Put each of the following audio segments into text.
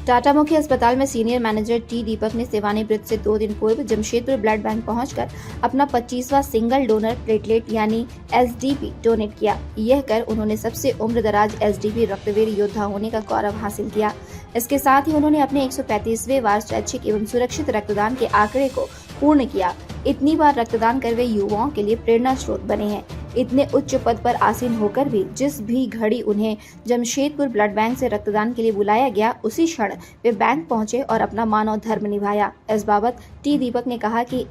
टाटा मुख्य अस्पताल में सीनियर मैनेजर टी दीपक ने सेवानिवृत्त से 2 दिन पूर्व जमशेदपुर ब्लड बैंक पहुंचकर अपना 25वां सिंगल डोनर प्लेटलेट यानी एसडीपी डोनेट किया। यह कर उन्होंने सबसे उम्रदराज एसडीपी रक्तवीर योद्धा होने का गौरव हासिल किया। इसके साथ ही उन्होंने अपने 135वें वार स्वैच्छिक एवं सुरक्षित रक्तदान के आंकड़े को पूर्ण किया। इतनी बार रक्तदान कर वे युवाओं के लिए प्रेरणा स्रोत बने हैं। इतने उच्च पद पर आसीन होकर भी जिस भी घड़ी उन्हें जमशेदपुर ब्लड बैंक से रक्तदान के लिए बुलाया गया, उसी क्षण वे बैंक पहुंचे और अपना मानव धर्म निभाया। इस बाबत टी दीपक ने कहा कि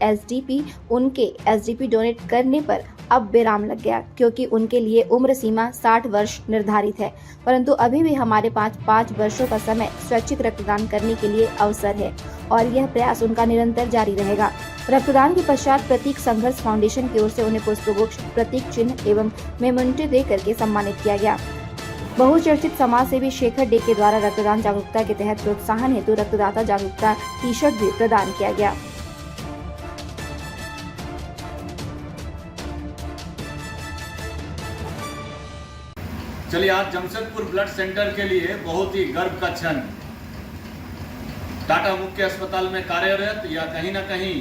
उनके एसडीपी डोनेट करने पर अब विराम लग गया, क्योंकि उनके लिए उम्र सीमा 60 वर्ष निर्धारित है, परंतु अभी भी हमारे पास 5 वर्षों का समय स्वैच्छिक रक्तदान करने के लिए अवसर है और यह प्रयास उनका निरंतर जारी रहेगा। रक्तदान के पश्चात प्रतीक संघर्ष फाउंडेशन की ओर से उन्हें पुष्पगुच्छ, प्रतीक चिन्ह एवं मेमेंटो दे करके सम्मानित किया गया। बहुचर्चित समाज सेवी शेखर डे के द्वारा रक्तदान जागरूकता के तहत प्रोत्साहन हेतु रक्तदाता जागरूकता टी शर्ट भी प्रदान किया गया। चलिए, आज जमशेदपुर ब्लड सेंटर के लिए बहुत ही गर्व का क्षण। टाटा मुख्य अस्पताल में कार्यरत या कहीं ना कहीं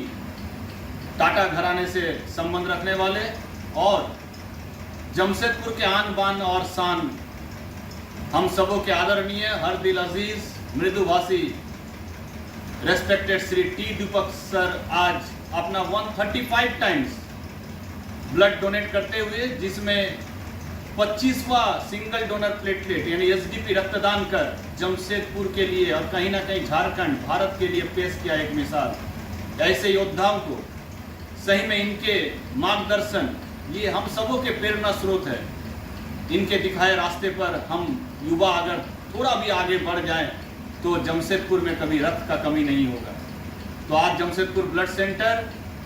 टाटा घराने से संबंध रखने वाले और जमशेदपुर के आन बान और शान हम सबों के आदरणीय हर दिल अजीज मृदुभाषी रेस्पेक्टेड श्री टी दीपक सर आज अपना 135 टाइम्स ब्लड डोनेट करते हुए, जिसमें 25वां सिंगल डोनर प्लेटलेट यानी एसडीपी रक्तदान कर जमशेदपुर के लिए और कहीं ना कहीं झारखंड, भारत के लिए पेश किया एक मिसाल। ऐसे योद्धाओं को सही में इनके मार्गदर्शन ये हम सबों के प्रेरणा स्रोत है। इनके दिखाए रास्ते पर हम युवा अगर थोड़ा भी आगे बढ़ जाएं तो जमशेदपुर में कभी रक्त का कमी नहीं होगा। तो आज जमशेदपुर ब्लड सेंटर,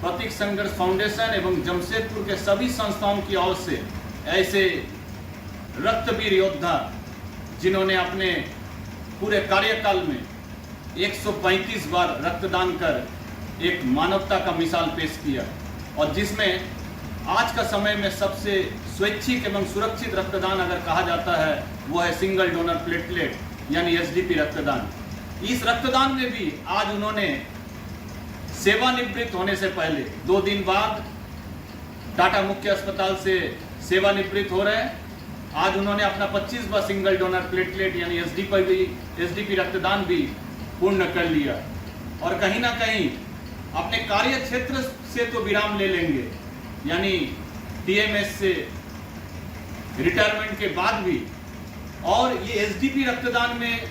प्रतीक संघर्ष फाउंडेशन एवं जमशेदपुर के सभी संस्थाओं की ओर से ऐसे रक्तवीर योद्धा जिन्होंने अपने पूरे कार्यकाल में 135 बार रक्तदान कर एक मानवता का मिसाल पेश किया और जिसमें आज का समय में सबसे स्वैच्छिक एवं सुरक्षित रक्तदान अगर कहा जाता है वो है सिंगल डोनर प्लेटलेट यानी एसडीपी रक्तदान। इस रक्तदान में भी आज उन्होंने सेवानिवृत्त होने से पहले 2 दिन बाद टाटा मुख्य अस्पताल से सेवानिवृत्त हो रहे हैं। आज उन्होंने अपना 25वां सिंगल डोनर प्लेटलेट यानी एसडीपी रक्तदान भी पूर्ण कर लिया और कहीं ना कहीं अपने कार्य क्षेत्र से तो विराम ले लेंगे, यानी टीएमएस से रिटायरमेंट के बाद भी, और ये एसडीपी रक्तदान में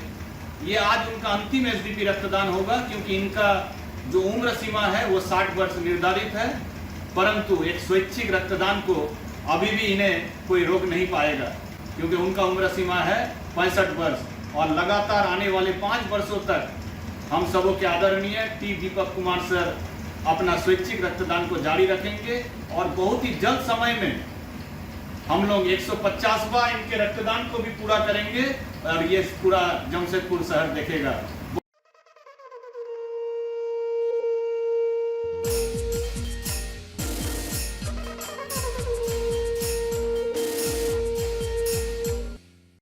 ये आज उनका अंतिम एसडीपी रक्तदान होगा, क्योंकि इनका जो उम्र सीमा है वो 60 वर्ष निर्धारित है, परंतु एक स्वैच्छिक रक्तदान को अभी भी इन्हें कोई रोक नहीं पाएगा, क्योंकि उनका उम्र सीमा है 65 वर्ष और लगातार आने वाले 5 वर्षों तक हम सबों के आदरणीय टी दीपक कुमार सर अपना स्वैच्छिक रक्तदान को जारी रखेंगे और बहुत ही जल्द समय में हम लोग 150वां इनके रक्तदान को भी पूरा करेंगे और ये पूरा जमशेदपुर शहर देखेगा।